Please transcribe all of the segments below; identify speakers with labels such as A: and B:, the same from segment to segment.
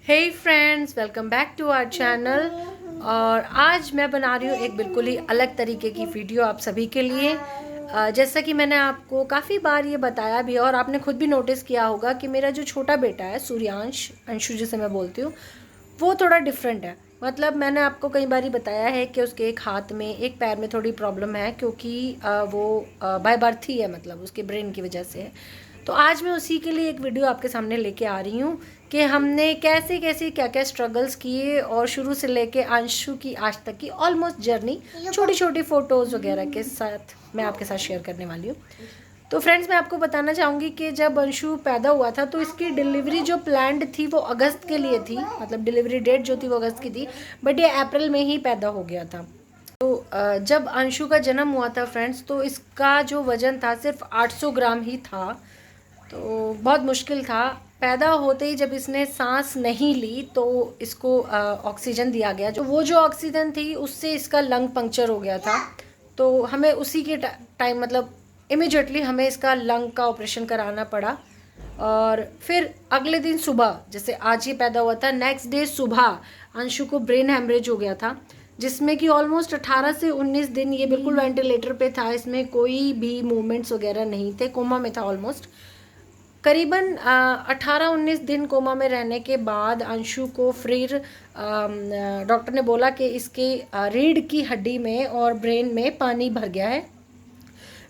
A: Hey friends, welcome back to our channel. और आज मैं बना रही हूँ एक बिल्कुल ही अलग तरीके की वीडियो आप सभी के लिए। जैसा कि मैंने आपको काफ़ी बार ये बताया भी और आपने खुद भी नोटिस किया होगा कि मेरा जो छोटा बेटा है सूर्यांश, अंशु जिसे मैं बोलती हूँ, वो थोड़ा डिफरेंट है। मतलब मैंने आपको कई बार ही बताया है कि उसके एक हाथ में एक पैर में थोड़ी प्रॉब्लम है, क्योंकि वो बाय बर्थ ही है, मतलब उसके ब्रेन की वजह से है। तो आज मैं उसी के लिए एक वीडियो आपके सामने लेके आ रही हूँ कि हमने कैसे कैसे क्या क्या स्ट्रगल्स किए और शुरू से लेके अंशु की आज तक की ऑलमोस्ट जर्नी छोटी छोटी फ़ोटोज़ वगैरह के साथ मैं आपके साथ शेयर करने वाली हूँ। तो फ्रेंड्स, मैं आपको बताना चाहूँगी कि जब अंशु पैदा हुआ था तो इसकी डिलीवरी जो प्लान्ड थी वो अगस्त के लिए थी, मतलब डिलीवरी डेट जो थी वो अगस्त की थी, बट ये अप्रैल में ही पैदा हो गया था। तो जब अंशु का जन्म हुआ था फ्रेंड्स, तो इसका जो वज़न था सिर्फ 800 ग्राम ही था। तो बहुत मुश्किल था। पैदा होते ही जब इसने सांस नहीं ली तो इसको ऑक्सीजन दिया गया, जो ऑक्सीजन थी उससे इसका लंग पंक्चर हो गया था। तो हमें उसी के टाइम, मतलब इमिजिएटली हमें इसका लंग का ऑपरेशन कराना पड़ा। और फिर अगले दिन सुबह, जैसे आज ही पैदा हुआ था, नेक्स्ट डे सुबह अंशु को ब्रेन हैमरेज हो गया था, जिसमें कि ऑलमोस्ट 18 से 19 दिन ये बिल्कुल वेंटिलेटर पे था। इसमें कोई भी मूवमेंट्स वगैरह नहीं थे, कोमा में था ऑलमोस्ट। करीबन 18-19 दिन कोमा में रहने के बाद अंशु को फिर डॉक्टर ने बोला कि इसके रीढ़ की हड्डी में और ब्रेन में पानी भर गया है।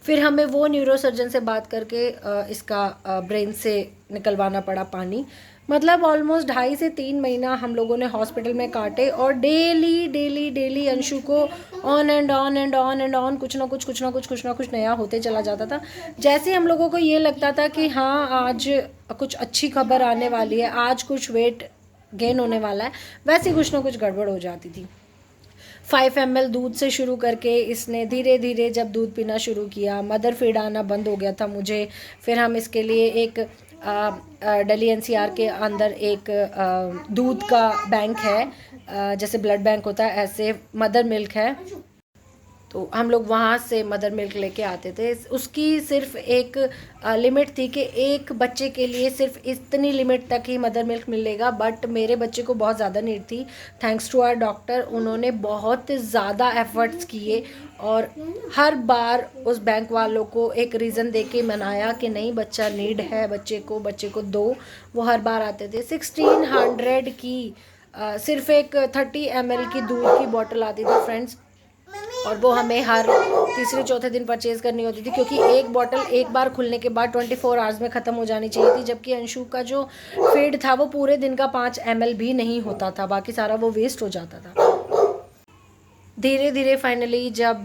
A: फिर हमें वो न्यूरोसर्जन से बात करके इसका ब्रेन से निकलवाना पड़ा पानी। मतलब ऑलमोस्ट 2.5 से 3 महीना हम लोगों ने हॉस्पिटल में काटे और डेली डेली डेली अंशु को on and on and on and on कुछ ना कुछ नया होते चला जाता था। जैसे हम लोगों को ये लगता था कि हाँ, आज कुछ अच्छी खबर आने वाली है, आज कुछ वेट गेन होने वाला है, वैसे कुछ ना कुछ गड़बड़ हो जाती थी। 5 ml दूध से शुरू करके इसने धीरे धीरे जब दूध पीना शुरू किया, मदर फीड आना बंद हो गया था मुझे। फिर हम इसके लिए एक दिल्ली एनसीआर के अंदर एक दूध का बैंक है, जैसे ब्लड बैंक होता है ऐसे मदर मिल्क है, तो हम लोग वहाँ से मदर मिल्क लेके आते थे। उसकी सिर्फ एक लिमिट थी कि एक बच्चे के लिए सिर्फ इतनी लिमिट तक ही मदर मिल्क मिलेगा, बट मेरे बच्चे को बहुत ज़्यादा नीड थी। थैंक्स टू आवर डॉक्टर, उन्होंने बहुत ज़्यादा एफर्ट्स किए और हर बार उस बैंक वालों को एक रीज़न दे के मनाया कि नहीं, बच्चा नीड है, बच्चे को दो। वो हर बार आते थे। 1600 की सिर्फ एक 30 ml की दूध की बॉटल आती थी फ्रेंड्स, और वो हमें हर तीसरे चौथे दिन परचेज़ करनी होती थी, क्योंकि एक बॉटल एक बार खुलने के बाद 24 आवर्स में ख़त्म हो जानी चाहिए थी। जबकि अंशु का जो फीड था वो पूरे दिन का 5 ml भी नहीं होता था, बाकी सारा वो वेस्ट हो जाता था। धीरे धीरे फाइनली जब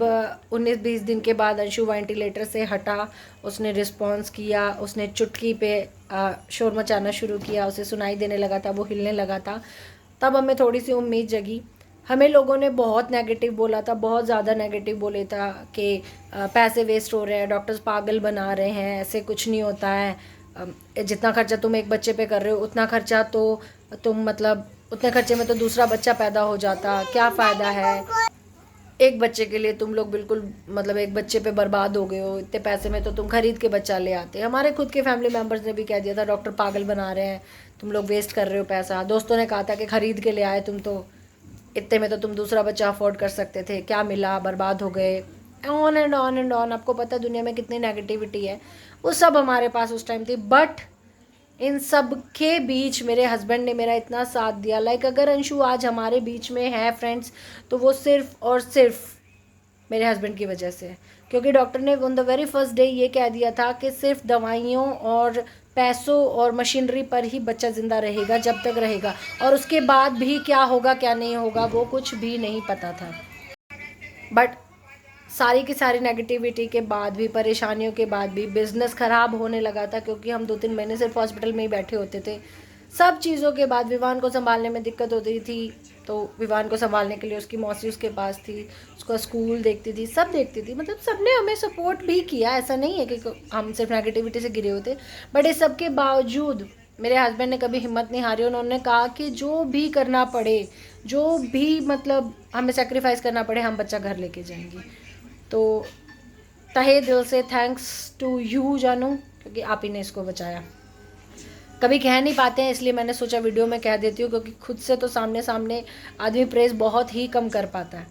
A: 19-20 दिन के बाद अंशु वेंटिलेटर से हटा, उसने रिस्पॉन्स किया, उसने चुटकी पे शोर मचाना शुरू किया, उसे सुनाई देने लगा था, वो हिलने लगा था, तब हमें थोड़ी सी उम्मीद जगी। हमें लोगों ने बहुत नेगेटिव बोला था, बहुत ज़्यादा नेगेटिव बोले था कि पैसे वेस्ट हो रहे हैं, डॉक्टर्स पागल बना रहे हैं, ऐसे कुछ नहीं होता है, जितना खर्चा तुम एक बच्चे पे कर रहे हो उतना खर्चा तो तुम, मतलब उतने खर्चे में तो दूसरा बच्चा पैदा हो जाता, क्या फ़ायदा है, एक बच्चे के लिए तुम लोग बिल्कुल, मतलब एक बच्चे पे बर्बाद हो गए हो, इतने पैसे में तो तुम खरीद के बच्चा ले आते। हमारे खुद के फैमिली मेम्बर्स ने भी कह दिया था डॉक्टर पागल बना रहे हैं, तुम लोग वेस्ट कर रहे हो पैसा। दोस्तों ने कहा था कि खरीद के ले आए तुम, तो इतने में तो तुम दूसरा बच्चा अफोर्ड कर सकते थे, क्या मिला, बर्बाद हो गए, on and on and on. आपको पता है दुनिया में कितनी नेगेटिविटी है, वो सब हमारे पास उस टाइम थी। बट इन सब के बीच मेरे हस्बैंड ने मेरा इतना साथ दिया। लाइक अगर अंशु आज हमारे बीच में है फ्रेंड्स, तो वो सिर्फ और सिर्फ मेरे हस्बैंड की वजह से है, क्योंकि डॉक्टर ने on the very first day ये कह दिया था कि सिर्फ दवाइयों और पैसों और मशीनरी पर ही बच्चा ज़िंदा रहेगा जब तक रहेगा, और उसके बाद भी क्या होगा क्या नहीं होगा वो कुछ भी नहीं पता था। बट सारी की सारी नेगेटिविटी के बाद भी, परेशानियों के बाद भी, बिज़नेस ख़राब होने लगा था, क्योंकि हम 2-3 महीने सिर्फ हॉस्पिटल में ही बैठे होते थे। सब चीज़ों के बाद विवान को संभालने में दिक्कत होती थी, तो विवान को संभालने के लिए उसकी मौसी उसके पास थी, उसका स्कूल देखती थी, सब देखती थी। मतलब सबने हमें सपोर्ट भी किया, ऐसा नहीं है कि हम सिर्फ नेगेटिविटी से गिरे होते। बट इस सब के बावजूद मेरे हस्बैंड ने कभी हिम्मत नहीं हारी। उन्होंने कहा कि जो भी करना पड़े, जो भी मतलब हमें सेक्रीफाइस करना पड़े, हम बच्चा घर लेके जाएंगे। तो तहे दिल से थैंक्स टू यू जानू, क्योंकि आप ही ने इसको बचाया। कभी कह नहीं पाते हैं, इसलिए मैंने सोचा वीडियो में कह देती हूँ, क्योंकि खुद से तो सामने सामने आदमी प्रेज़ बहुत ही कम कर पाता है।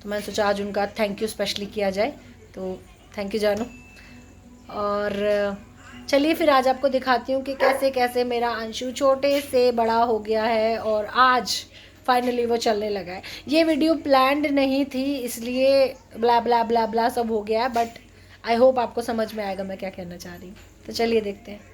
A: तो मैंने सोचा आज उनका थैंक यू स्पेशली किया जाए। तो थैंक यू जानू। और चलिए फिर आज आपको दिखाती हूँ कि कैसे कैसे मेरा अंशु छोटे से बड़ा हो गया है और आज फाइनली वो चलने लगा है। ये वीडियो प्लान्ड नहीं थी, इसलिए ब्ला ब्ला ब्ला ब्ला सब हो गया है, बट आई होप आपको समझ में आएगा मैं क्या कहना चाह रही हूँ। तो चलिए देखते हैं।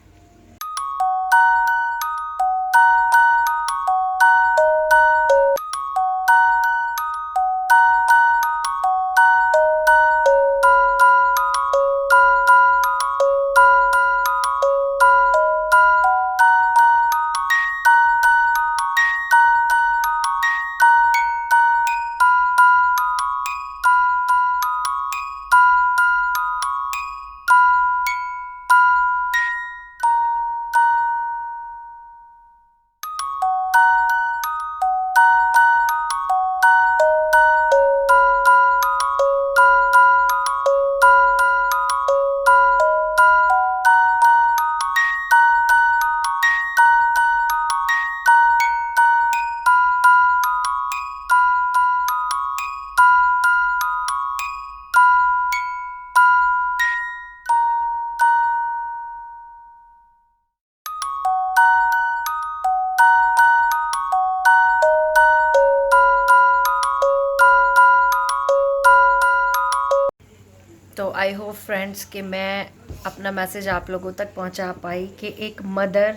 A: तो आई होप फ्रेंड्स कि मैं अपना मैसेज आप लोगों तक पहुंचा पाई कि एक मदर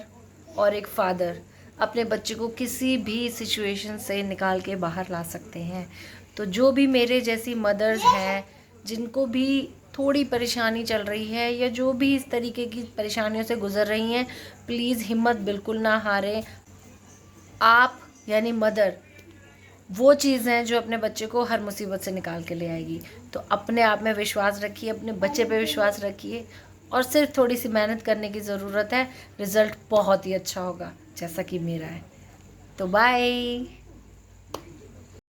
A: और एक फादर अपने बच्चे को किसी भी सिचुएशन से निकाल के बाहर ला सकते हैं। तो जो भी मेरे जैसी मदर्स हैं जिनको भी थोड़ी परेशानी चल रही है या जो भी इस तरीके की परेशानियों से गुज़र रही हैं, प्लीज़ हिम्मत बिल्कुल ना हारें। आप यानी मदर वो चीज़ हैं जो अपने बच्चे को हर मुसीबत से निकाल के ले आएगी। तो अपने आप में विश्वास रखिए, अपने बच्चे पे विश्वास रखिए और सिर्फ थोड़ी सी मेहनत करने की ज़रूरत है। रिज़ल्ट बहुत ही अच्छा होगा जैसा कि मेरा है। तो बाय।